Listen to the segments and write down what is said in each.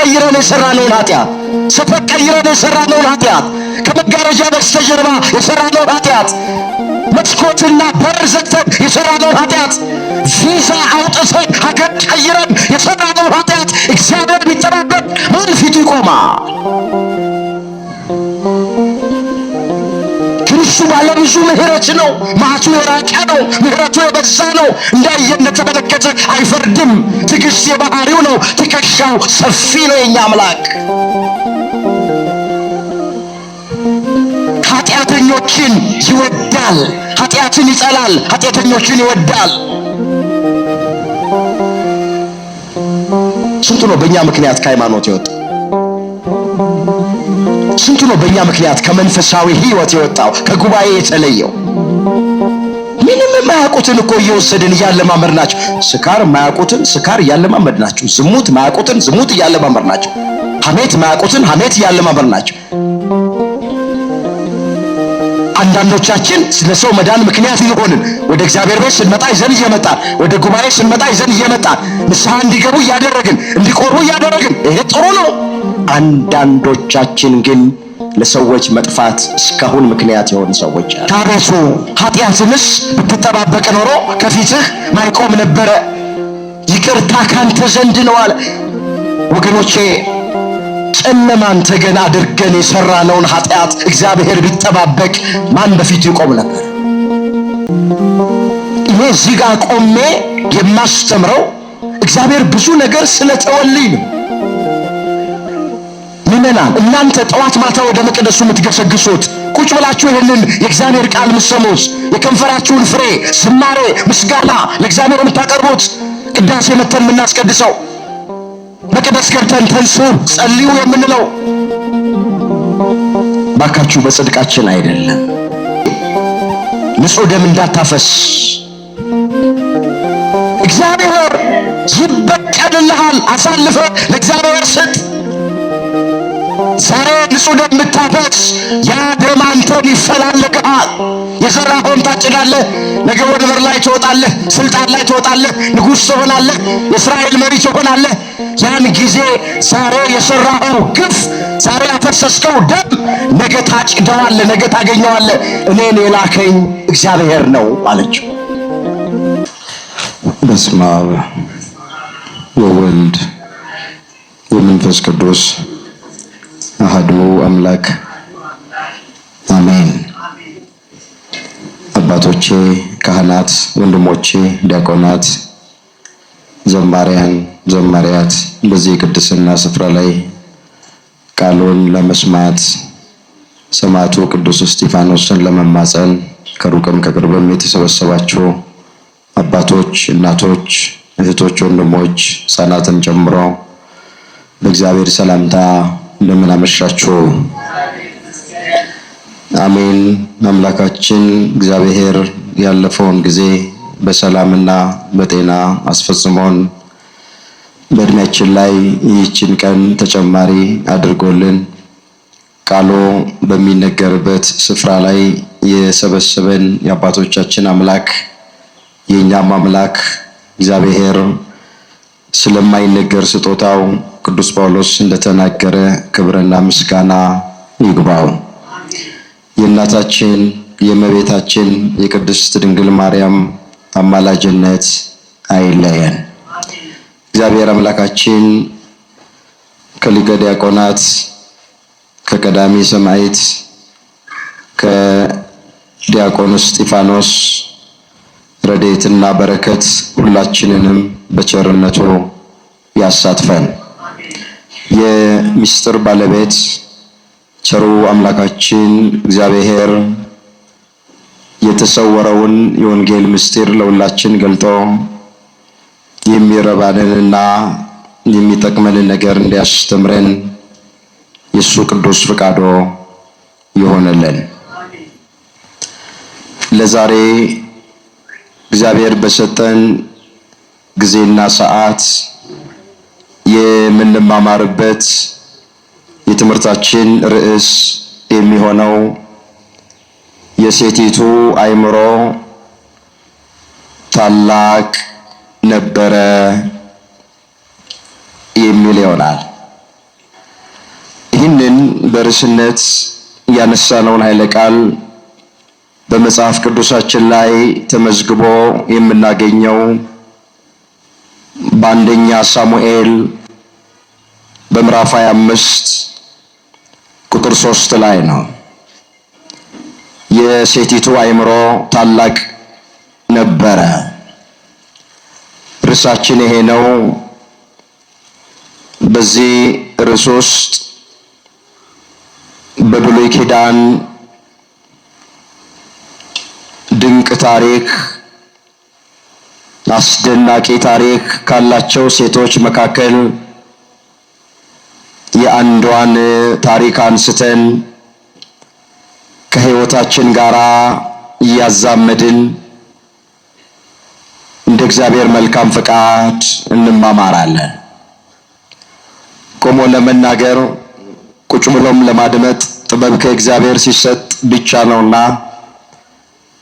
ቀይረን የሰራነውን ኃጢአት፣ ሰፈር ቀይረን የሰራነውን ኃጢአት፣ ከመጋረጃ በስተጀርባ የሰራነውን ኃጢአት፣ መስኮትና በር ዘግተን የሰራነውን ኃጢአት፣ ቪዛ አውጥተን ሀገር ቀይረን የሰራነውን ኃጢአት እግዚአብሔር ቢጠባበቅ ማን ፊቱ ይቆማል? እሱ ባለብዙ ምሕረት ነው። መዓቱ የራቀ ነው። ምሕረቱ የበዛ ነው። እንዳየ እንደተመለከተ አይፈርድም። ትዕግስት የባህሪው ነው። ትከሻው ሰፊ ነው። የኛ አምላክ ኃጢአተኞችን ይወዳል። ኃጢአትን ይጠላል። ኃጢአተኞችን ይወዳል። ስንቱ ነው በእኛ ምክንያት ከሃይማኖት የወጣ? ስንቱ ነው በእኛ ምክንያት ከመንፈሳዊ ሕይወት የወጣው ከጉባኤ የተለየው? ምንም የማያውቁትን እኮ እየወሰድን እያለማመድናቸው፣ ስካር የማያውቁትን ስካር እያለማመድናቸው፣ ዝሙት የማያውቁትን ዝሙት እያለማመድናቸው፣ ሐሜት የማያውቁትን ሐሜት እያለማመድናቸው። አንዳንዶቻችን ለሰው መዳን ምክንያት እየሆንን ወደ እግዚአብሔር ቤት ስንመጣ ይዘን እየመጣን፣ ወደ ጉባኤ ስንመጣ ይዘን እየመጣን፣ ንስሐ እንዲገቡ እያደረግን፣ እንዲቆርቡ እያደረግን፣ ይሄ ጥሩ ነው። አንዳንዶቻችን ግን ለሰዎች መጥፋት እስካሁን ምክንያት የሆኑ ሰዎች አሉ። ታዲያሱ ኃጢአትንስ ብትጠባበቅ ኖሮ ከፊትህ ማይቆም ነበረ፣ ይቅርታ ካንተ ዘንድ ነው አለ። ወገኖቼ ጨለማን ተገን አድርገን የሰራነውን ኃጢአት እግዚአብሔር ቢጠባበቅ ማን በፊቱ ይቆም ነበር? እኔ እዚህ ጋር ቆሜ የማስተምረው እግዚአብሔር ብዙ ነገር ስለተወልኝ ነው። ምእመናን እናንተ ጠዋት ማታ ወደ መቅደሱ የምትገሰግሱት፣ ቁጭ ብላችሁ ይህንን የእግዚአብሔር ቃል የምትሰሙት፣ የከንፈራችሁን ፍሬ ዝማሬ፣ ምስጋና ለእግዚአብሔር የምታቀርቡት፣ ቅዳሴ መተን የምናስቀድሰው፣ መቅደስ ገብተን ተንሱ ጸልዩ የምንለው ባካችሁ በጽድቃችን አይደለም። ንጹሕ ደም እንዳታፈስ እግዚአብሔር ይበቀልልሃል። አሳልፈ ለእግዚአብሔር ስጥ። ዛሬ ንጹሕ ደም ብታፈስ ያ ደም አንተን ይፈላለግሃል። የዘራኸውን ታጭዳለህ። ነገ ወደ በር ላይ ትወጣለህ፣ ስልጣን ላይ ትወጣለህ፣ ንጉሥ ትሆናለህ፣ የእስራኤል መሪ ትሆናለህ። ያን ጊዜ ዛሬ የሰራኸው ግፍ፣ ዛሬ ያፈሰስከው ደም ነገ ታጭደዋለህ፣ ነገ ታገኘዋለህ። እኔን የላከኝ እግዚአብሔር ነው አለችው። በስመ አብ ወወልድ ወመንፈስ ቅዱስ አሐዱ አምላክ አሜን። አባቶቼ ካህናት፣ ወንድሞቼ ዲያቆናት፣ ዘማሪያን፣ ዘማሪያት በዚህ ቅድስና ስፍራ ላይ ቃሉን ለመስማት ሰማዕቱ ቅዱስ እስጢፋኖስን ለመማፀን ከሩቅም ከቅርብም የተሰበሰባችሁ አባቶች፣ እናቶች፣ እህቶች፣ ወንድሞች ሕፃናትን ጨምሮ በእግዚአብሔር ሰላምታ እንደምን አመሻችሁ? አሜን። አምላካችን እግዚአብሔር ያለፈውን ጊዜ በሰላምና በጤና አስፈጽሞን በእድሜያችን ላይ ይህችን ቀን ተጨማሪ አድርጎልን ቃሉ በሚነገርበት ስፍራ ላይ የሰበሰበን የአባቶቻችን አምላክ የእኛም አምላክ እግዚአብሔር ስለማይነገር ስጦታው ቅዱስ ጳውሎስ እንደተናገረ ክብርና ምስጋና ይግባው። የእናታችን የእመቤታችን የቅድስት ድንግል ማርያም አማላጅነት አይለየን። እግዚአብሔር አምላካችን ከሊቀ ዲያቆናት ከቀዳሚ ሰማዕት ከዲያቆን እስጢፋኖስ ረድኤትና በረከት ሁላችንንም በቸርነቱ ያሳትፈን። የምስጢር ባለቤት ቸሩ አምላካችን እግዚአብሔር የተሰወረውን የወንጌል ምስጢር ለሁላችን ገልጦ የሚረባንንና የሚጠቅመንን ነገር እንዲያስተምረን የሱ ቅዱስ ፈቃዱ ይሆንልን። ለዛሬ እግዚአብሔር በሰጠን ጊዜና ሰዓት የምንማማርበት የትምህርታችን ርዕስ የሚሆነው የሴቲቱ አእምሮ ታላቅ ነበረ የሚል ይሆናል። ትምህርታችን በርዕስነት ያነሳነውን ኃይለ ቃል በመጽሐፍ ቅዱሳችን ላይ ተመዝግቦ የምናገኘው በአንደኛ ሳሙኤል በምዕራፍ 25 ቁጥር 3 ላይ ነው። የሴቲቱ አእምሮ ታላቅ ነበረ። ርዕሳችን ይሄ ነው። በዚህ ርዕስ ውስጥ በብሉይ ኪዳን ድንቅ ታሪክ፣ አስደናቂ ታሪክ ካላቸው ሴቶች መካከል የአንዷን ታሪክ አንስተን ከሕይወታችን ጋር እያዛመድን እንደ እግዚአብሔር መልካም ፈቃድ እንማማራለን። ቆሞ ለመናገር ቁጭ ብሎም ለማድመጥ ጥበብ ከእግዚአብሔር ሲሰጥ ብቻ ነውና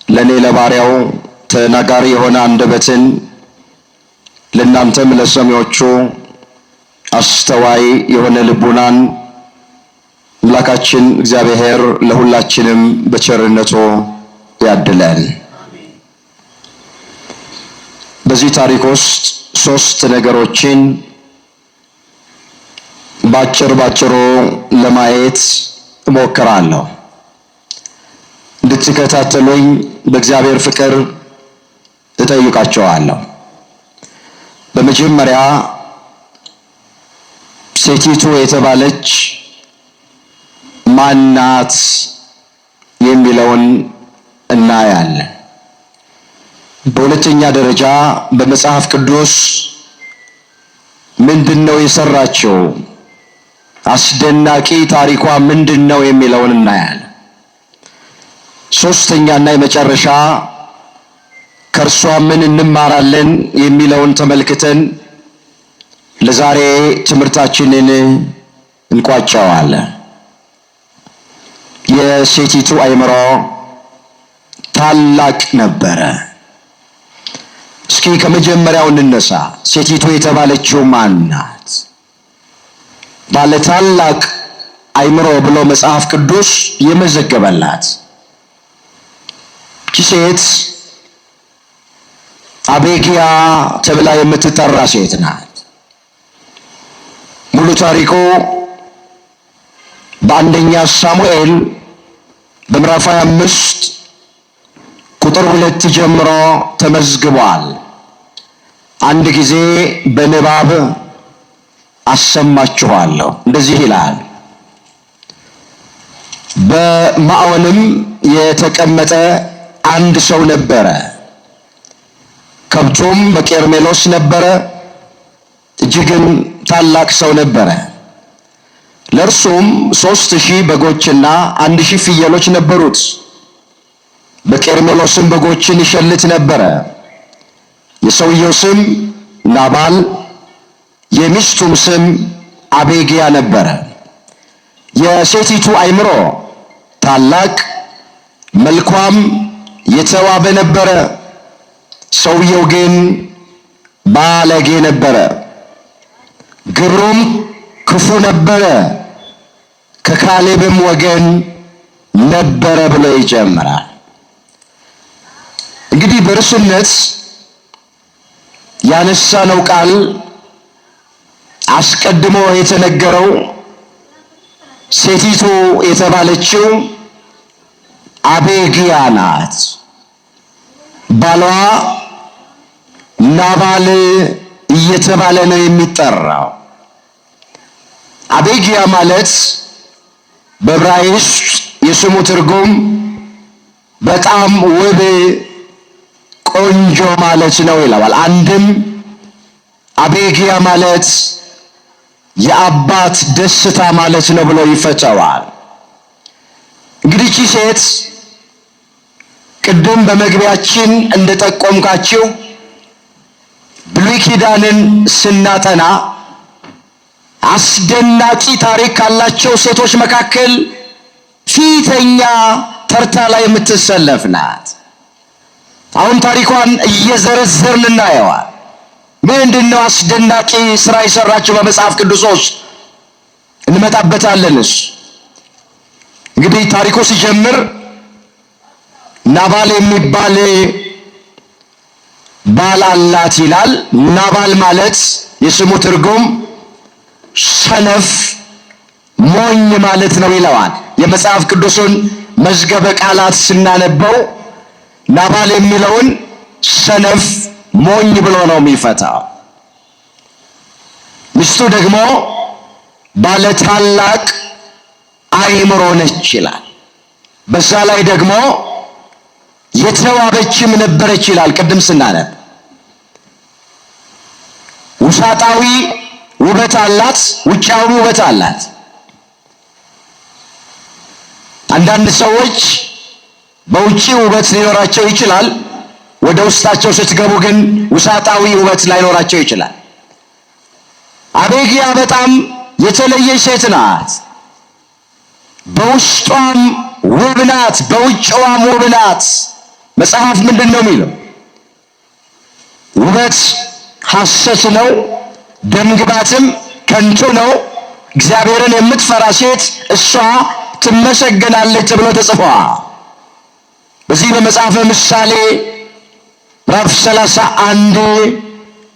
ለኔ ለባሪያው ተናጋሪ የሆነ አንደበትን ለእናንተም ለሰሚዎቹ አስተዋይ የሆነ ልቡናን አምላካችን እግዚአብሔር ለሁላችንም በቸርነቱ ያድለን። በዚህ ታሪክ ውስጥ 3 ነገሮችን ባጭሩ ለማየት እሞክራለሁ። እንድትከታተሉኝ በእግዚአብሔር ፍቅር እጠይቃቸዋለሁ። በመጀመሪያ ሴቲቱ የተባለች ማናት የሚለውን እናያለን። በሁለተኛ ደረጃ በመጽሐፍ ቅዱስ ምንድነው የሰራችው? አስደናቂ ታሪኳ ምንድነው የሚለውን እናያለን። ሶስተኛና የመጨረሻ ከእርሷ ምን እንማራለን የሚለውን ተመልክተን ለዛሬ ትምህርታችንን እንቋጨዋለን። የሴቲቱ አእምሮ ታላቅ ነበረ። እስኪ ከመጀመሪያው እንነሳ። ሴቲቱ የተባለችው ማን ናት? ባለ ታላቅ አእምሮ ብሎ መጽሐፍ ቅዱስ የመዘገበላት ይህች ሴት አቤግያ ተብላ የምትጠራ ሴት ናት። ሙሉ ታሪኩ በአንደኛ ሳሙኤል በምዕራፍ 25 ቁጥር 2 ጀምሮ ተመዝግቧል። አንድ ጊዜ በንባብ አሰማችኋለሁ። እንደዚህ ይላል። በማዖንም የተቀመጠ አንድ ሰው ነበረ። ከብቱም በቄርሜሎስ ነበረ። እጅግም ታላቅ ሰው ነበረ። ለእርሱም 3000 በጎችና 1000 ፍየሎች ነበሩት። በቄርሜሎስም በጎችን ይሸልት ነበረ። የሰውየው ስም ናባል፣ የሚስቱም ስም አቤግያ ነበረ። የሴቲቱ አእምሮ ታላቅ፣ መልኳም የተዋበ ነበረ። ሰውየው ግን ባለጌ ነበረ፣ ግብሩም ክፉ ነበረ፣ ከካሌብም ወገን ነበረ ብሎ ይጀምራል። እንግዲህ በርዕስነት ያነሳነው ቃል አስቀድሞ የተነገረው ሴቲቱ የተባለችው አቤግያ ናት። ባሏ ናባል እየተባለ ነው የሚጠራው። አቤግያ ማለት በዕብራይስጥ የስሙ ትርጉም በጣም ውብ ቆንጆ ማለት ነው ይላል። አንድም አቤግያ ማለት የአባት ደስታ ማለት ነው ብሎ ይፈታዋል። እንግዲህ ይህች ሴት ቅድም በመግቢያችን እንደጠቆምካችሁ ብሉይ ኪዳንን ስናጠና አስደናቂ ታሪክ ካላቸው ሴቶች መካከል ፊተኛ ተርታ ላይ የምትሰለፍ ናት። አሁን ታሪኳን እየዘረዘርን እናየዋል። ምንድነው አስደናቂ ስራ የሰራችው በመጽሐፍ ቅዱስ ውስጥ እንመጣበታለንስ። እንግዲህ ታሪኩ ሲጀምር ናባል የሚባል ባል አላት ይላል። ናባል ማለት የስሙ ትርጉም ሰነፍ፣ ሞኝ ማለት ነው ይለዋል። የመጽሐፍ ቅዱስን መዝገበ ቃላት ስናነበው ናባል የሚለውን ሰነፍ፣ ሞኝ ብሎ ነው የሚፈታው። ሚስቱ ደግሞ ባለ ታላቅ አእምሮ ነች ይላል። በዛ ላይ ደግሞ የተዋበችም ነበረች ይላል። ቅድም ስናነብ ውሳጣዊ ውበት አላት፣ ውጫዊ ውበት አላት። አንዳንድ ሰዎች በውጪ ውበት ሊኖራቸው ይችላል፣ ወደ ውስጣቸው ስትገቡ ግን ውሳጣዊ ውበት ላይኖራቸው ይችላል። አቤግያ በጣም የተለየች ሴት ናት። በውስጧም ውብ ናት፣ በውጭዋም ውብ ናት። መጽሐፍ ምንድን ነው የሚለው? ውበት ሐሰት ነው፣ ደምግባትም ከንቱ ነው፣ እግዚአብሔርን የምትፈራ ሴት እሷ ትመሰገናለች ተብሎ ተጽፏል። በዚህ በመጽሐፈ ምሳሌ ምዕራፍ 31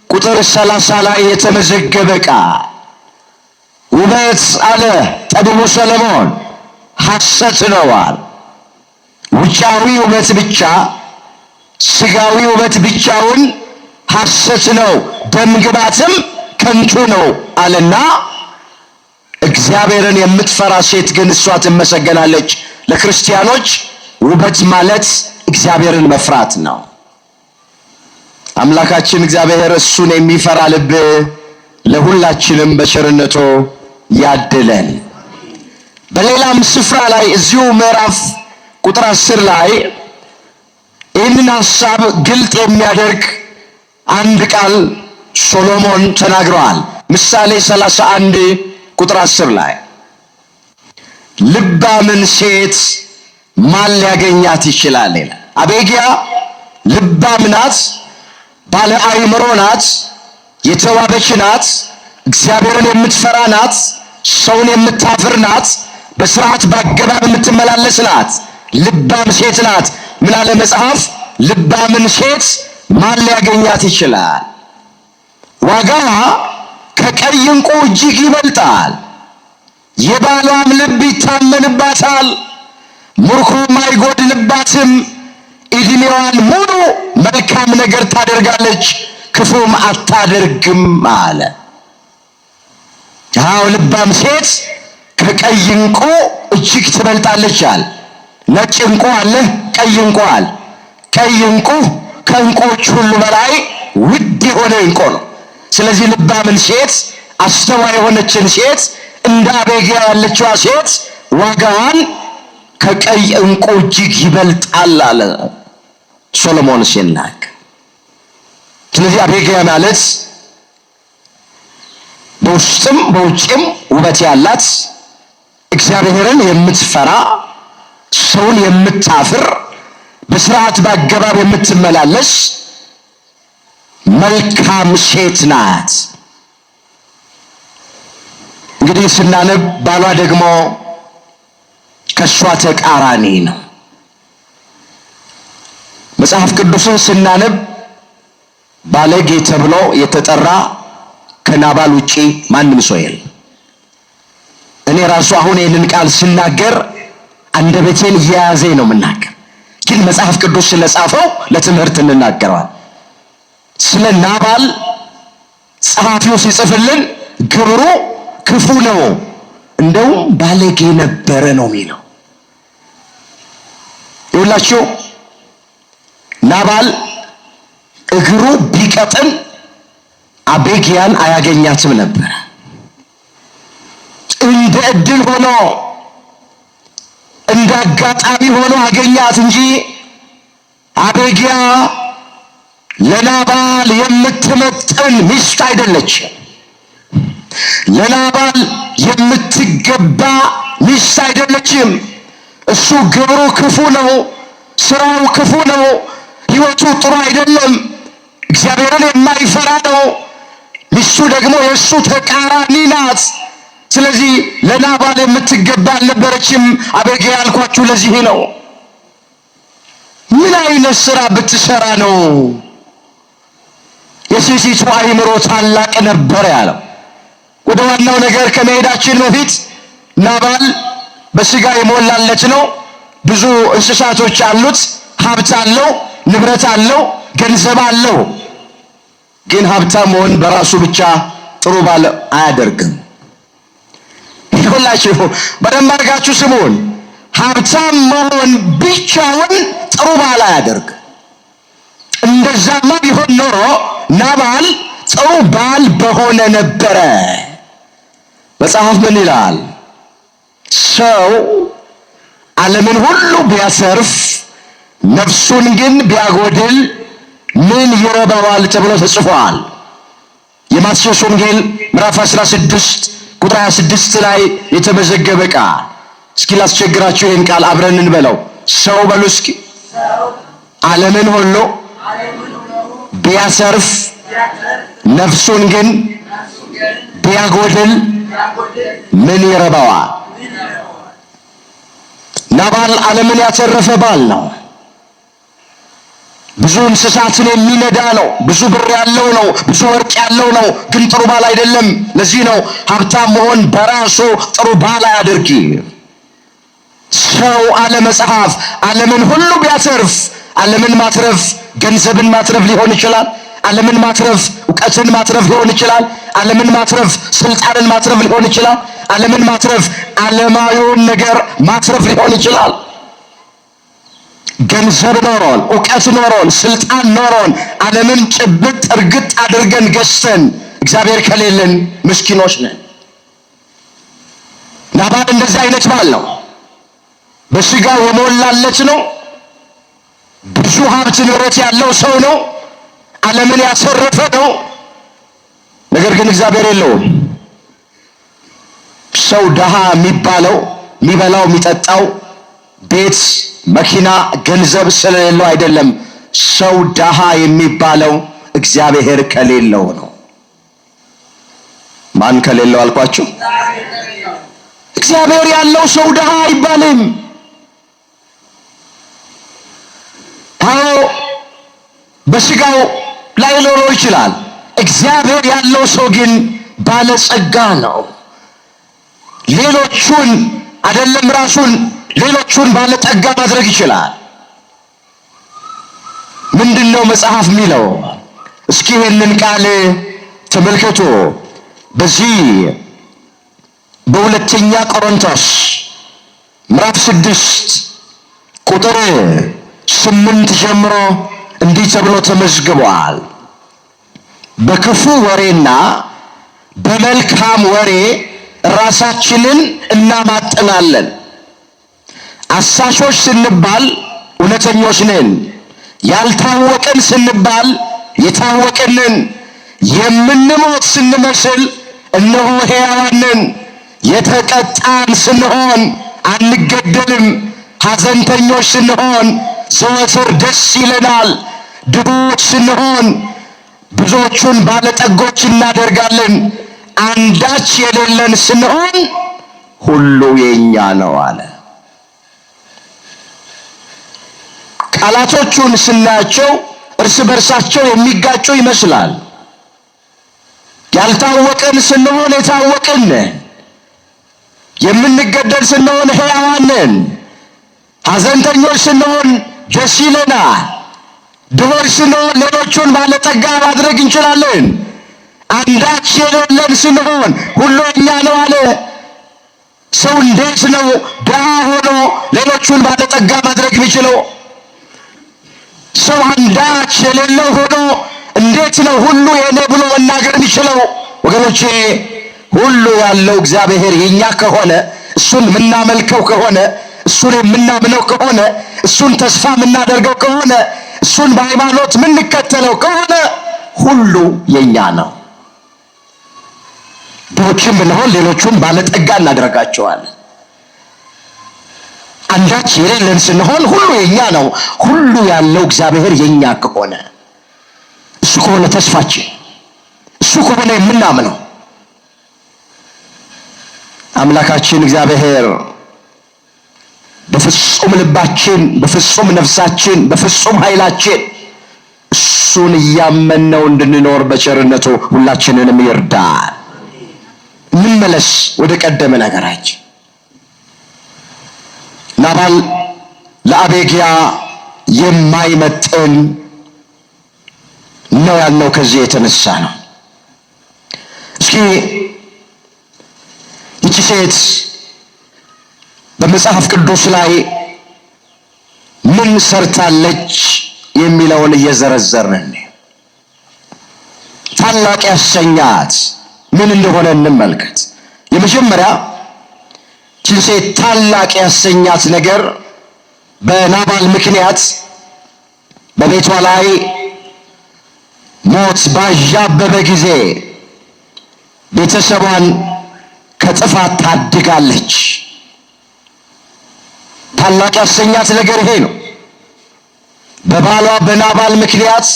ቁጥር 30 ላይ የተመዘገበ ቃል ውበት አለ ጠቢቡ ሰለሞን ሐሰት ነዋል። ውጫዊ ውበት ብቻ፣ ስጋዊ ውበት ብቻውን ሐሰት ነው፣ ደምግባትም ከንቱ ነው አለና እግዚአብሔርን የምትፈራ ሴት ግን እሷ ትመሰገናለች። ለክርስቲያኖች ውበት ማለት እግዚአብሔርን መፍራት ነው። አምላካችን እግዚአብሔር እሱን የሚፈራ ልብ ለሁላችንም በቸርነቱ ያድለን። በሌላም ስፍራ ላይ እዚሁ ምዕራፍ ቁጥር 10 ላይ ይህንን ሐሳብ ግልጥ የሚያደርግ አንድ ቃል ሶሎሞን ተናግረዋል። ምሳሌ 31 ቁጥር 10 ላይ ልባምን ሴት ማን ሊያገኛት ይችላል ይላል። አቤግያ ልባም ናት፣ ባለ አእምሮ ናት፣ የተዋበች ናት፣ እግዚአብሔርን የምትፈራ ናት፣ ሰውን የምታፍር ናት፣ በስርዓት በአገባብ የምትመላለስ ናት። ልባም ሴት ናት። ምን አለ መጽሐፍ? ልባምን ሴት ማን ሊያገኛት ይችላል? ዋጋዋ ከቀይ ዕንቁ እጅግ ይበልጣል። የባሏም ልብ ይታመንባታል፣ ምርኮም አይጎድልባትም። ዕድሜዋን ሙሉ መልካም ነገር ታደርጋለች፣ ክፉም አታደርግም አለ። ያው ልባም ሴት ከቀይ ዕንቁ እጅግ ትበልጣለች አለ። ነጭ ዕንቁ አለ፣ ቀይ ዕንቁ አለ። ቀይ ዕንቁ ከዕንቁዎች ሁሉ በላይ ውድ የሆነ ዕንቁ ነው። ስለዚህ ልባምን ሴት፣ አስተዋይ የሆነችን ሴት፣ እንደ አቤግያ ያለችዋ ሴት ዋጋዋን ከቀይ ዕንቁ እጅግ ይበልጣል አለ ሶሎሞን ሲናገር። ስለዚህ አቤግያ ማለት በውስጥም በውጭም ውበት ያላት፣ እግዚአብሔርን የምትፈራ፣ ሰውን የምታፍር፣ በስርዓት በአገባብ የምትመላለስ መልካም ሴት ናት። እንግዲህ ስናነብ ባሏ ደግሞ ከሷ ተቃራኒ ነው። መጽሐፍ ቅዱስን ስናነብ ባለጌ ተብሎ የተጠራ ከናባል ውጪ ማንም ሰው የለም። እኔ ራሱ አሁን ይህንን ቃል ስናገር አንደበቴን እየያዘኝ ነው የምናገር፣ ግን መጽሐፍ ቅዱስ ስለጻፈው ለትምህርት እንናገረዋል። ስለ ናባል ጸሐፊው ሲጽፍልን ግብሩ ክፉ ነው፣ እንደውም ባለጌ ነበረ ነው የሚለው። ይኸውላችሁ ናባል እግሩ ቢቀጥን አቤግያን አያገኛትም ነበር። እንደ ዕድል ሆኖ እንደ አጋጣሚ ሆኖ አገኛት እንጂ አቤግያ ለናባል የምትመጥን ሚስት አይደለችም። ለናባል የምትገባ ሚስት አይደለችም። እሱ ግብሩ ክፉ ነው፣ ስራው ክፉ ነው፣ ሕይወቱ ጥሩ አይደለም፣ እግዚአብሔርን የማይፈራ ነው። ሚስቱ ደግሞ የእሱ ተቃራኒ ናት። ስለዚህ ለናባል የምትገባ አልነበረችም አቤጌ ያልኳችሁ ለዚህ ነው። ምን አይነት ስራ ብትሰራ ነው የሴቲቱ አእምሮ ታላቅ ነበር ያለው? ወደ ዋናው ነገር ከመሄዳችን በፊት ናባል በስጋ የሞላለት ነው። ብዙ እንስሳቶች አሉት፣ ሀብት አለው፣ ንብረት አለው፣ ገንዘብ አለው። ግን ሀብታም መሆን በራሱ ብቻ ጥሩ ባል አያደርግም። ይሁላችሁ በደንብ አድርጋችሁ ስሙን። ሀብታም መሆን ብቻውን ጥሩ ባል አያደርግም። እንደዛማ ቢሆን ኖሮ ናባል ጥሩ ባል በሆነ ነበረ። መጽሐፍ ምን ይላል? ሰው ዓለምን ሁሉ ቢያሰርፍ ነፍሱን ግን ቢያጎድል ምን ይረባዋል ተብሎ ተጽፏል። የማቴዎስ ወንጌል ምዕራፍ 16 ቁጥር 26 ላይ የተመዘገበ ቃል። እስኪ ላስቸግራችሁ ይህን ቃል አብረን እንበለው። ሰው በሉ እስኪ ዓለምን ሁሉ ቢያሰርፍ ነፍሱን ግን ቢያጎድል ምን ይረባዋል? ናባል ዓለምን ያተረፈ ባል ነው። ብዙ እንስሳትን የሚነዳ ነው። ብዙ ብር ያለው ነው። ብዙ ወርቅ ያለው ነው። ግን ጥሩ ባል አይደለም። ለዚህ ነው ሀብታም መሆን በራሱ ጥሩ ባል አያደርግ። ሰው አለ መጽሐፍ ዓለምን ሁሉ ቢያተርፍ፣ ዓለምን ማትረፍ ገንዘብን ማትረፍ ሊሆን ይችላል። ዓለምን ማትረፍ እውቀትን ማትረፍ ሊሆን ይችላል። ዓለምን ማትረፍ ስልጣንን ማትረፍ ሊሆን ይችላል። ዓለምን ማትረፍ ዓለማዊውን ነገር ማትረፍ ሊሆን ይችላል። ገንዘብ ኖሮን እውቀት ኖሮን ስልጣን ኖሮን ዓለምን ጭብጥ እርግጥ አድርገን ገዝተን እግዚአብሔር ከሌለን ምስኪኖች ነን። ናባል እንደዚህ አይነት ባል ነው። በስጋው የሞላለት ነው። ብዙ ሀብት ንብረት ያለው ሰው ነው። ዓለምን ያተረፈ ነው። ነገር ግን እግዚአብሔር የለውም። ሰው ደሃ የሚባለው የሚበላው የሚጠጣው ቤት መኪና ገንዘብ ስለሌለው አይደለም። ሰው ደሃ የሚባለው እግዚአብሔር ከሌለው ነው። ማን ከሌለው አልኳችሁ? እግዚአብሔር ያለው ሰው ደሃ አይባልም። አዎ በስጋው ላይ ሊኖር ይችላል። እግዚአብሔር ያለው ሰው ግን ባለጸጋ ነው። ሌሎቹን አይደለም ራሱን ሌሎቹን ባለጠጋ ማድረግ ይችላል። ምንድነው መጽሐፍ የሚለው? እስኪ ይህንን ቃል ተመልከቱ። በዚህ በሁለተኛ ቆሮንቶስ ምዕራፍ 6 ቁጥር 8 ጀምሮ እንዲህ ተብሎ ተመዝግቧል። በክፉ ወሬና በመልካም ወሬ ራሳችንን እናማጥናለን። አሳሾች ስንባል እውነተኞች ነን። ያልታወቅን ስንባል የታወቅን ነን። የምንሞት ስንመስል እነሆ ሕያዋን ነን። የተቀጣን ስንሆን አንገደልም። ሐዘንተኞች ስንሆን ዘወትር ደስ ይለናል። ድሆች ስንሆን ብዙዎቹን ባለጠጎች እናደርጋለን። አንዳች የሌለን ስንሆን ሁሉ የኛ ነው አለ። ቃላቶቹን ስናያቸው እርስ በርሳቸው የሚጋጩ ይመስላል። ያልታወቅን ስንሆን የታወቅን፣ የምንገደል ስንሆን ሕያዋን ነን። ሐዘንተኞች ስንሆን ደስ ይለናል። ድሆች ስንሆን ሌሎቹን ባለጠጋ ማድረግ እንችላለን። አንዳች የሌለን ስንሆን ሁሉ የኛ ነው አለ። ሰው እንዴት ነው ድሃ ሆኖ ሌሎቹን ባለጠጋ ማድረግ የሚችለው? ሰው አንዳች የሌለው ሆኖ እንዴት ነው ሁሉ የኔ ብሎ መናገር የሚችለው? ወገኖቼ ሁሉ ያለው እግዚአብሔር የኛ ከሆነ፣ እሱን የምናመልከው ከሆነ፣ እሱን የምናምነው ከሆነ፣ እሱን ተስፋ የምናደርገው ከሆነ፣ እሱን በሃይማኖት የምንከተለው ከሆነ ሁሉ የኛ ነው። ድሆችም ብንሆን ሌሎቹን ባለጠጋ እናደርጋቸዋለን። አንዳች የሌለን ስንሆን ሁሉ የኛ ነው። ሁሉ ያለው እግዚአብሔር የኛ ከሆነ፣ እሱ ከሆነ ተስፋችን፣ እሱ ከሆነ የምናምነው አምላካችን እግዚአብሔር በፍጹም ልባችን፣ በፍጹም ነፍሳችን፣ በፍጹም ኃይላችን እሱን እያመነው እንድንኖር በቸርነቱ ሁላችንንም ይርዳል። እንመለስ ወደ ቀደመ ነገራችን። ናባል ለአቤግያ የማይመጥን ነው ያልነው ከዚህ የተነሳ ነው። እስኪ ይቺ ሴት በመጽሐፍ ቅዱስ ላይ ምን ሰርታለች የሚለውን እየዘረዘርን ታላቅ ያሰኛት ምን እንደሆነ እንመልከት። የመጀመሪያ ይቺ ሴት ታላቅ ያሰኛት ነገር በናባል ምክንያት በቤቷ ላይ ሞት ባዣበበ ጊዜ ቤተሰቧን ከጥፋት ታድጋለች። ታላቅ ያሰኛት ነገር ይሄ ነው። በባሏ በናባል ምክንያት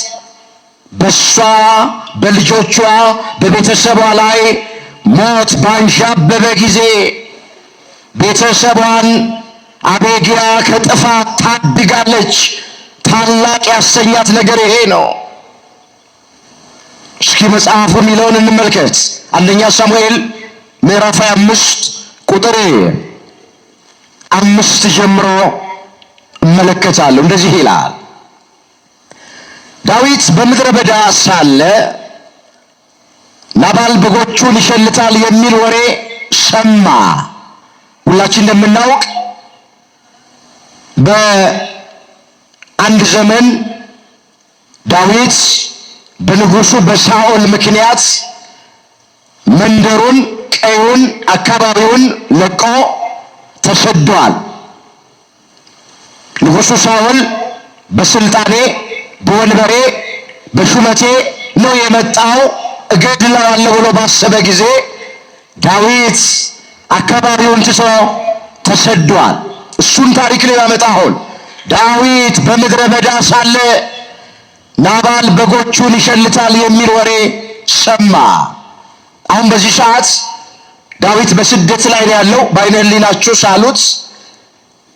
በሷ በልጆቿ በቤተሰቧ ላይ ሞት ባንዣበበ ጊዜ ቤተሰቧን አቤግያ ከጥፋት ታድጋለች። ታላቅ ያሰኛት ነገር ይሄ ነው። እስኪ መጽሐፉ የሚለውን እንመልከት። አንደኛ ሳሙኤል ምዕራፍ 25 ቁጥር 5 ጀምሮ እመለከታለሁ። እንደዚህ ይላል። ዳዊት በምድረ በዳ ሳለ ናባል በጎቹን ይሸልታል የሚል ወሬ ሰማ። ሁላችን እንደምናውቅ በአንድ ዘመን ዳዊት በንጉሱ በሳኦል ምክንያት መንደሩን፣ ቀዩን፣ አካባቢውን ለቆ ተሰዷል። ንጉሱ ሳኦል በስልጣኔ በወንበሬ በሹመቴ ነው የመጣው እገድለዋለሁ ብሎ ባሰበ ጊዜ ዳዊት አካባቢውን ትቶ ተሰዷል። እሱን ታሪክ ነው ያመጣው። ዳዊት በምድረ በዳ ሳለ ናባል በጎቹን ይሸልታል የሚል ወሬ ሰማ። አሁን በዚህ ሰዓት ዳዊት በስደት ላይ ነው ያለው። በዓይነ ሕሊናችሁ ሳሉት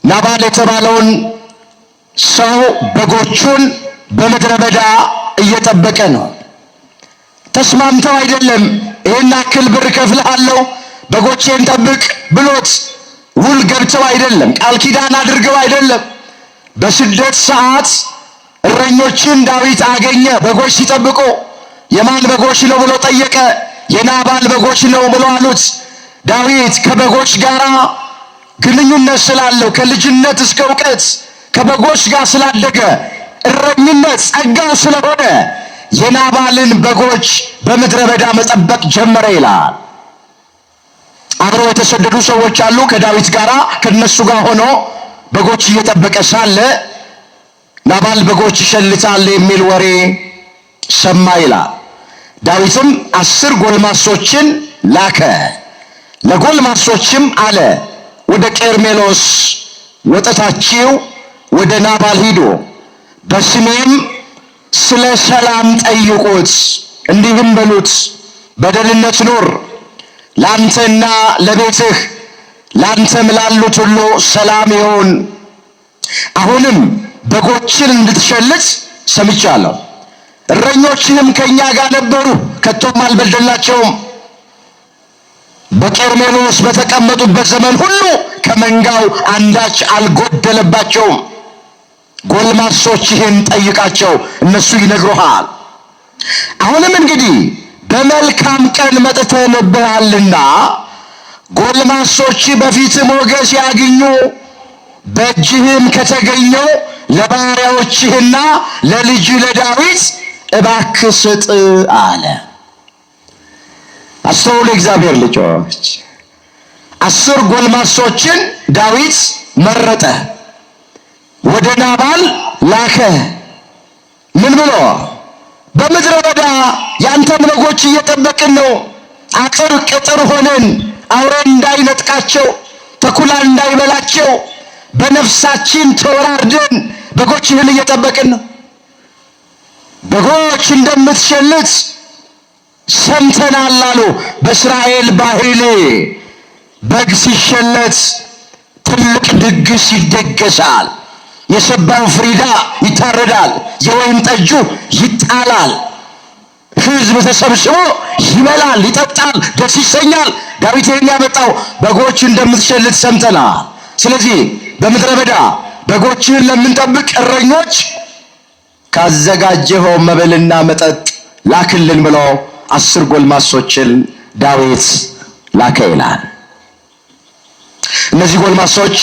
ናባል የተባለውን ሰው በጎቹን በምድረ በዳ እየጠበቀ ነው። ተስማምተው አይደለም። ይሄን አክል ብር ከፍልሃለሁ በጎቼን ጠብቅ ብሎት ውል ገብተው አይደለም። ቃል ኪዳን አድርገው አይደለም። በስደት ሰዓት እረኞችን ዳዊት አገኘ። በጎች ሲጠብቁ የማን በጎች ነው ብሎ ጠየቀ። የናባል በጎች ነው ብሎ አሉት። ዳዊት ከበጎች ጋር ግንኙነት ስላለው ከልጅነት እስከ እውቀት ከበጎች ጋር ስላደገ እረኝነት ጸጋው ስለሆነ የናባልን በጎች በምድረ በዳ መጠበቅ ጀመረ ይላል። አብረው የተሰደዱ ሰዎች አሉ ከዳዊት ጋር። ከነሱ ጋር ሆኖ በጎች እየጠበቀ ሳለ ናባል በጎች ይሸልታል የሚል ወሬ ሰማ ይላል። ዳዊትም 10 ጎልማሶችን ላከ። ለጎልማሶችም አለ ወደ ቀርሜሎስ ወጥታችሁ ወደ ናባል ሂዱ፣ በስሜም ስለ ሰላም ጠይቁት፣ እንዲህም በሉት በደህንነት ኑር፣ ላንተና ለቤትህ ላንተም ላሉት ሁሉ ሰላም ይሁን። አሁንም በጎችን እንድትሸልት ሰምቻለሁ። እረኞችንም ከኛ ጋር ነበሩ፣ ከቶም አልበደልናቸውም። በቀርሜሎስ በተቀመጡበት ዘመን ሁሉ ከመንጋው አንዳች አልጎደለባቸውም። ጎልማሶችህን ጠይቃቸው፣ እነሱ ይነግሩሃል። አሁንም እንግዲህ በመልካም ቀን መጥተንብሃልና ጎልማሶች በፊት ሞገስ ያግኙ፣ በእጅህም ከተገኘው ለባሪያዎችህና ለልጅ ለዳዊት እባክህ ስጥ አለ። አስተውሉ እግዚአብሔር ልጆች፣ 10 ጎልማሶችን ዳዊት መረጠ፣ ወደ ናባል ላከ። ምን ብሎ? በምድረ በዳ ያንተን በጎች እየጠበቅን ነው። አጥር ቅጥር ሆነን አውሬ እንዳይነጥቃቸው ተኩላ እንዳይበላቸው በነፍሳችን ተወራርደን በጎችህን እየጠበቅን ነው። በጎች እንደምትሸልት ሰምተናል አሉ። በእስራኤል ባህል በግ ሲሸለት ትልቅ ድግስ ይደገሳል። የሰባው ፍሪዳ ይታረዳል። የወይን ጠጁ ይጣላል። ሕዝብ ተሰብስቦ ይበላል፣ ይጠጣል፣ ደስ ይሰኛል። ዳዊት ያመጣው በጎች እንደምትሸልት ሰምተናል። ስለዚህ በምድረ በዳ በጎችን ለምንጠብቅ እረኞች ካዘጋጀኸው መብልና መጠጥ ላክልን ብሎ 10 ጎልማሶችን ዳዊት ላከ ይላል። እነዚህ ጎልማሶች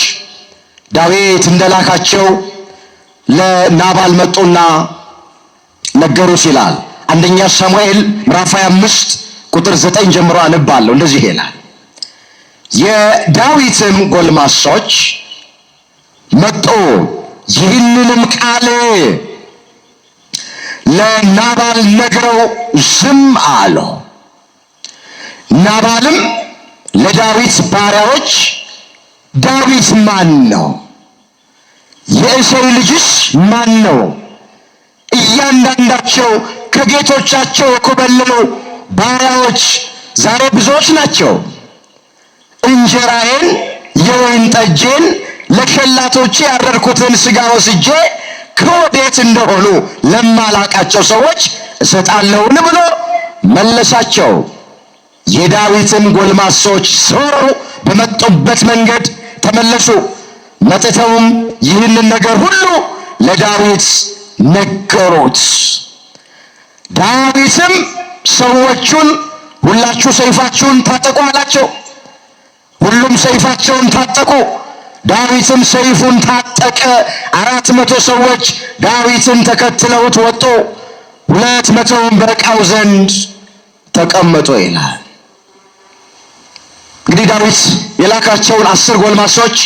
ዳዊት እንደላካቸው ለናባል መጡና ነገሩት ይላል። አንደኛ ሳሙኤል ምዕራፍ 25 ቁጥር 9 ጀምሮ አነባለሁ። እንደዚህ ይላል። የዳዊትም ጎልማሶች መጡ፣ ይህንንም ቃል ለናባል ነግረው ዝም አሉ። ናባልም ለዳዊት ባሪያዎች ዳዊት ማን ነው? የእሴይ ልጅስ ማን ነው? እያንዳንዳቸው ከጌቶቻቸው የኮበለሉ ባሪያዎች ዛሬ ብዙዎች ናቸው። እንጀራዬን የወይን ጠጄን ለሸላቶቼ ያረድኩትን ሥጋ ወስጄ ከወዴት እንደሆኑ ለማላቃቸው ሰዎች እሰጣለሁን ብሎ መለሳቸው። የዳዊትም ጎልማሶች ዞረው በመጡበት መንገድ ተመለሱ። መጥተውም ይህንን ነገር ሁሉ ለዳዊት ነገሩት። ዳዊትም ሰዎቹን ሁላችሁ ሰይፋችሁን ታጠቁ አላቸው። ሁሉም ሰይፋቸውን ታጠቁ። ዳዊትም ሰይፉን ታጠቀ። 400 ሰዎች ዳዊትን ተከትለውት ወጡ። 200ም በዕቃው ዘንድ ተቀመጡ ይላል። እንግዲህ ዳዊት የላካቸውን 10 ጎልማሶች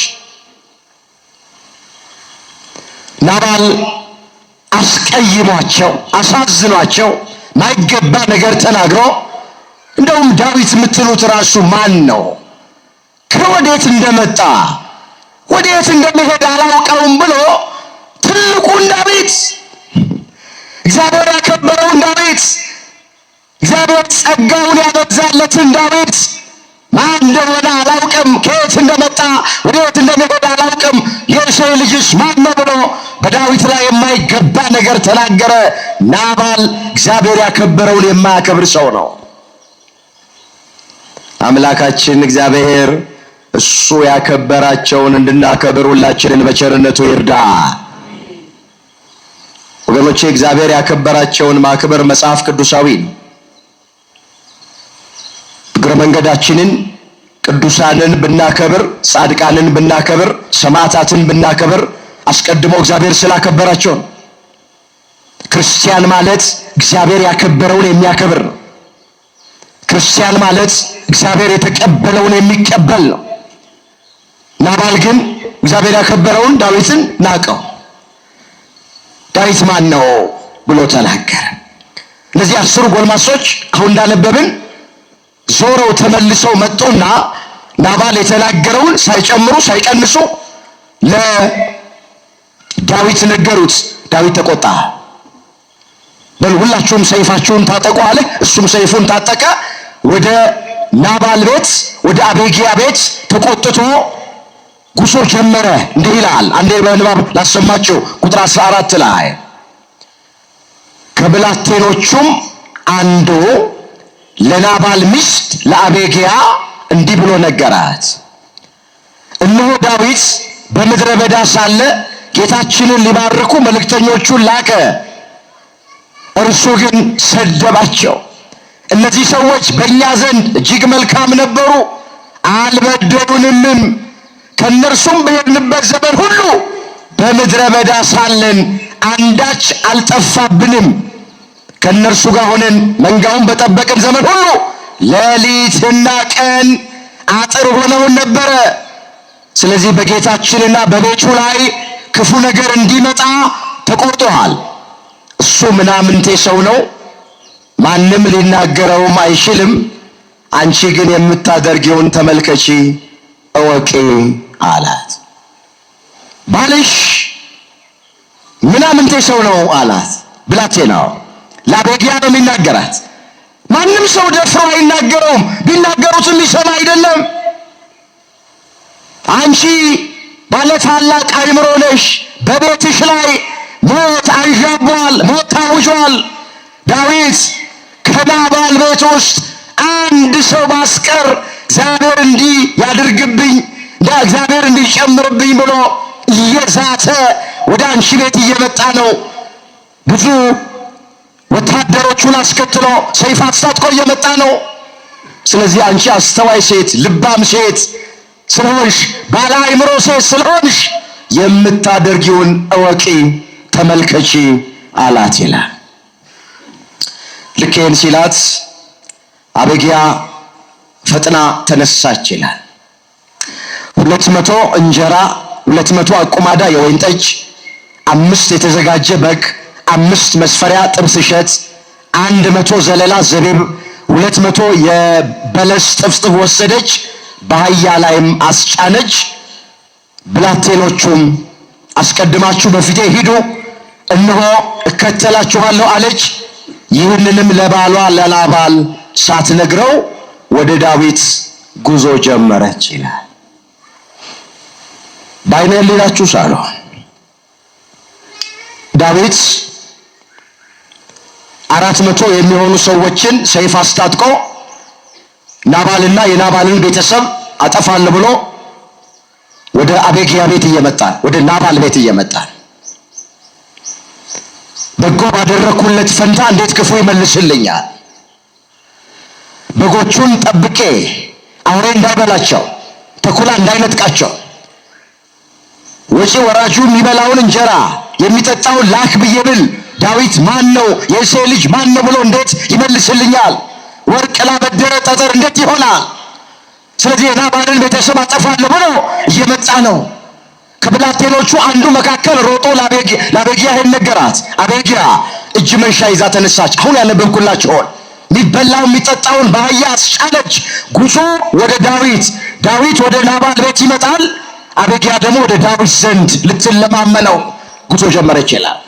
ናባል አስቀይሟቸው፣ አሳዝኗቸው፣ ማይገባ ነገር ተናግሮ እንደውም ዳዊት የምትሉት ራሱ ማን ነው? ከወዴት እንደመጣ ወዴት እንደሚሄድ አላውቀውም ብሎ ትልቁን ዳዊት፣ እግዚአብሔር ያከበረውን ዳዊት፣ እግዚአብሔር ጸጋውን ያበዛለትን ዳዊት ማን እንደሆነ አላውቅም፣ ከየት እንደመጣ ወዴት እንደሚሄድ አላውቅም፣ የእሴይ ልጅስ ማን ነው ብሎ በዳዊት ላይ የማይገባ ነገር ተናገረ። ናባል እግዚአብሔር ያከበረውን የማያከብር ሰው ነው። አምላካችን እግዚአብሔር እሱ ያከበራቸውን እንድናከብር ሁላችንን በቸርነቱ ይርዳ። ወገኖቼ እግዚአብሔር ያከበራቸውን ማክበር መጽሐፍ ቅዱሳዊ ነው። እግረ መንገዳችንን ቅዱሳንን ብናከብር፣ ጻድቃንን ብናከብር፣ ሰማዕታትን ብናከብር አስቀድሞ እግዚአብሔር ስላከበራቸው ነው። ክርስቲያን ማለት እግዚአብሔር ያከበረውን የሚያከብር ነው። ክርስቲያን ማለት እግዚአብሔር የተቀበለውን የሚቀበል ነው። ናባል ግን እግዚአብሔር ያከበረውን ዳዊትን ናቀው። ዳዊት ማን ነው ብሎ ተናገረ። እነዚህ 10 ጎልማሶች አሁን እንዳነበብን ዞረው ተመልሰው መጡና ናባል የተናገረውን ሳይጨምሩ ሳይቀንሱ ለዳዊት ነገሩት። ዳዊት ተቆጣ። በል ሁላችሁም ሰይፋችሁን ታጠቁ አለ። እሱም ሰይፉን ታጠቀ። ወደ ናባል ቤት ወደ አቤግያ ቤት ተቆጥቶ ጉዞ ጀመረ። እንዲህ ይላል፣ አንዴ በንባብ ላሰማችሁ። ቁጥር 14 ላይ ከብላቴኖቹም አንዱ ለናባል ሚስት ለአቤግያ እንዲህ ብሎ ነገራት። እነሆ ዳዊት በምድረ በዳ ሳለ ጌታችንን ሊባርኩ መልእክተኞቹን ላከ፣ እርሱ ግን ሰደባቸው። እነዚህ ሰዎች በእኛ ዘንድ እጅግ መልካም ነበሩ፣ አልበደሉንም። ከእነርሱም በሄድንበት ዘመን ሁሉ በምድረ በዳ ሳለን አንዳች አልጠፋብንም። ከእነርሱ ጋር ሆነን መንጋውን በጠበቅን ዘመን ሁሉ ሌሊትና ቀን አጥር ሆነውን ነበረ። ስለዚህ በጌታችንና በቤቱ ላይ ክፉ ነገር እንዲመጣ ተቆርጦሃል። እሱ ምናምንቴ ሰው ነው፣ ማንም ሊናገረውም አይችልም። አንቺ ግን የምታደርጊውን ተመልከቺ እወቂ አላት። ባልሽ ምናምንቴ ሰው ነው አላት። ብላቴናው ለአቤግያ ነው የሚናገራት። ማንም ሰው ደፍሮ አይናገረውም። ቢናገሩትም ሊሰማ አይደለም። ባለ ታላቅ አእምሮ ነሽ። በቤትሽ ላይ ሞት አንዣቧል፣ ሞት ታውጇል። ዳዊት ከናባል ቤት ውስጥ አንድ ሰው ባስቀር እግዚአብሔር እንዲህ ያድርግብኝ፣ እግዚአብሔር እንዲጨምርብኝ ብሎ እየዛተ ወደ አንቺ ቤት እየመጣ ነው። ብዙ ወታደሮቹን አስከትሎ ሰይፍ አስታጥቆ እየመጣ ነው። ስለዚህ አንቺ አስተዋይ ሴት፣ ልባም ሴት ስለሆንሽ፣ ባለ አእምሮ ሴት ስለሆንሽ የምታደርጊውን እወቂ፣ ተመልከቺ አላት ይላል። ልክ ይህን ሲላት አቤግያ ፈጥና ተነሳች ይላል። 200 እንጀራ፣ 200 አቁማዳ የወይን ጠጅ፣ 5 የተዘጋጀ በግ፣ 5 መስፈሪያ ጥብስ እሸት፣ 100 ዘለላ ዘቢብ፣ 200 የበለስ ጥፍጥፍ ወሰደች፣ በአህያ ላይም አስጫነች። ብላቴኖቹም አስቀድማችሁ በፊቴ ሂዱ፣ እነሆ እከተላችኋለሁ አለች። ይህንንም ለባሏ ለናባል ሳትነግረው ወደ ዳዊት ጉዞ ጀመረች ይላል። በዓይነ ሕሊናችሁ ሳሉ ዳዊት 400 የሚሆኑ ሰዎችን ሰይፍ አስታጥቆ ናባልና የናባልን ቤተሰብ አጠፋል ብሎ ወደ አቤግያ ቤት እየመጣ ወደ ናባል ቤት እየመጣ በጎ ባደረኩለት ፈንታ እንዴት ክፉ ይመልስልኛል? በጎቹን ጠብቄ አውሬ እንዳይበላቸው፣ ተኩላ እንዳይነጥቃቸው፣ ወጪ ወራጁ የሚበላውን እንጀራ የሚጠጣውን ላክ ብዬ ብል ዳዊት ማን ነው? የእሴይ ልጅ ማን ነው ብሎ እንዴት ይመልስልኛል? ወርቅ ላበደረ ጠጠር እንዴት ይሆናል? ስለዚህ የናባልን ቤተሰብ አጠፋለሁ ብሎ እየመጣ ነው። ከብላቴኖቹ አንዱ መካከል ሮጦ ለአቤግያ ይህን ነገራት። አቤግያ እጅ መንሻ ይዛ ተነሳች። አሁን ያነበብኩላችሁን የሚበላው የሚጠጣውን በአህያ አስጫነች። ጉዞ ወደ ዳዊት ወደ ናባል ቤት ይመጣል። አቤግያ ደግሞ ወደ ዳዊት ዘንድ ልትለማመነው ጉዞ ጀመረች ይላል።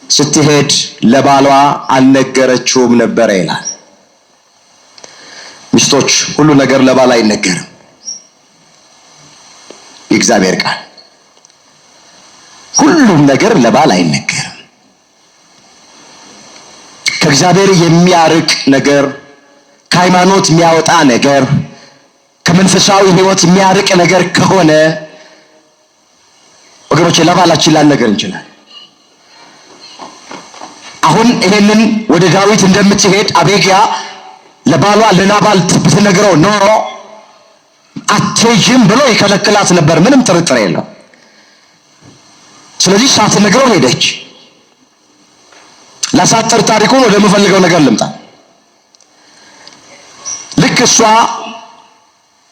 ስትሄድ ለባሏ አልነገረችውም ነበረ ይላል። ሚስቶች ሁሉ ነገር ለባል አይነገርም። የእግዚአብሔር ቃል ሁሉም ነገር ለባል አይነገርም። ከእግዚአብሔር የሚያርቅ ነገር፣ ከሃይማኖት የሚያወጣ ነገር፣ ከመንፈሳዊ ሕይወት የሚያርቅ ነገር ከሆነ ወገኖች ለባላችን ላልነገር እንችላለን። አሁን ይሄንን ወደ ዳዊት እንደምትሄድ አቤግያ ለባሏ ለናባል ብትነግረው ኖሮ አትሄጂም ብሎ ይከለክላት ነበር፣ ምንም ጥርጥር የለው። ስለዚህ ሳትነግረው ሄደች። ላሳጥር ታሪኩን ወደምፈልገው ነገር ልምጣ። ልክ እሷ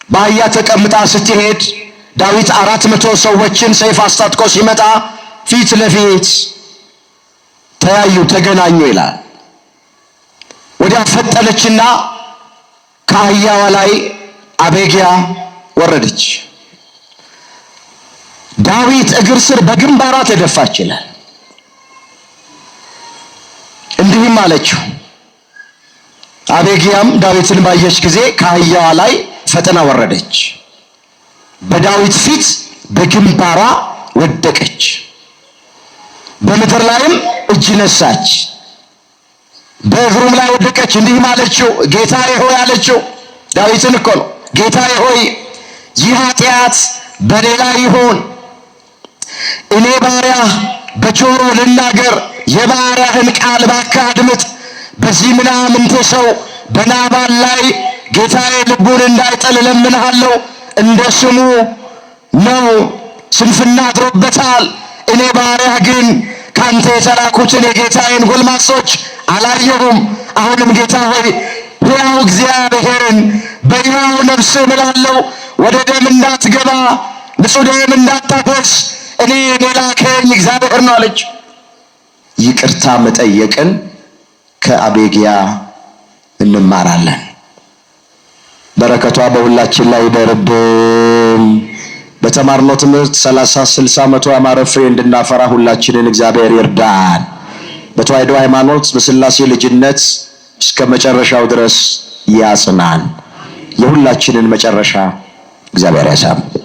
በአህያ ተቀምጣ ስትሄድ ዳዊት 400 ሰዎችን ሰይፍ አስታጥቆ ሲመጣ ፊት ለፊት ተያዩ፣ ተገናኙ ይላል። ወዲያ ፈጠነችና ከአህያዋ ላይ አቤግያ ወረደች። ዳዊት እግር ስር በግንባሯ ተደፋች ይላል። እንዲህም አለችው። አቤግያም ዳዊትን ባየች ጊዜ ከአህያዋ ላይ ፈጥና ወረደች፣ በዳዊት ፊት በግንባሯ ወደቀች፣ በምድር ላይም እጅ ነሳች፣ በእግሩም ላይ ወደቀች። እንዲህም አለችው፣ ጌታዬ ሆይ አለችው። ዳዊትን እኮ ነው። ጌታዬ ሆይ ይህ ኃጢአት በኔ ላይ ይሁን፣ እኔ ባሪያ በጆሮ ልናገር፣ የባሪያህን ቃል እባክህ አድምጥ። በዚህ ምናምንቴ ሰው በናባል ላይ ጌታዬ ልቡን እንዳይጥል እለምንሃለሁ። እንደ ስሙ ነው፣ ስንፍና አድሮበታል። እኔ ባሪያህ ግን ካንተ የተላኩትን የጌታዬን ጎልማሶች አላየሁም። አሁንም ጌታ ሆይ ሕያው እግዚአብሔርን በሕያው ነፍስህ እምላለሁ፣ ወደ ደም እንዳትገባ ንጹሕ ደም እንዳታፈስ እኔ የላከኝ እግዚአብሔር ነው አለች። ይቅርታ መጠየቅን ከአቤግያ እንማራለን። በረከቷ በሁላችን ላይ ይደርብን። በተማርነው ትምህርት 30፣ 60፣ 100 ያማረ ፍሬ እንድናፈራ ሁላችንን እግዚአብሔር ይርዳን። በተዋሕዶ ሃይማኖት በሥላሴ ልጅነት እስከ መጨረሻው ድረስ ያጽናን። የሁላችንን መጨረሻ እግዚአብሔር ያሳምር።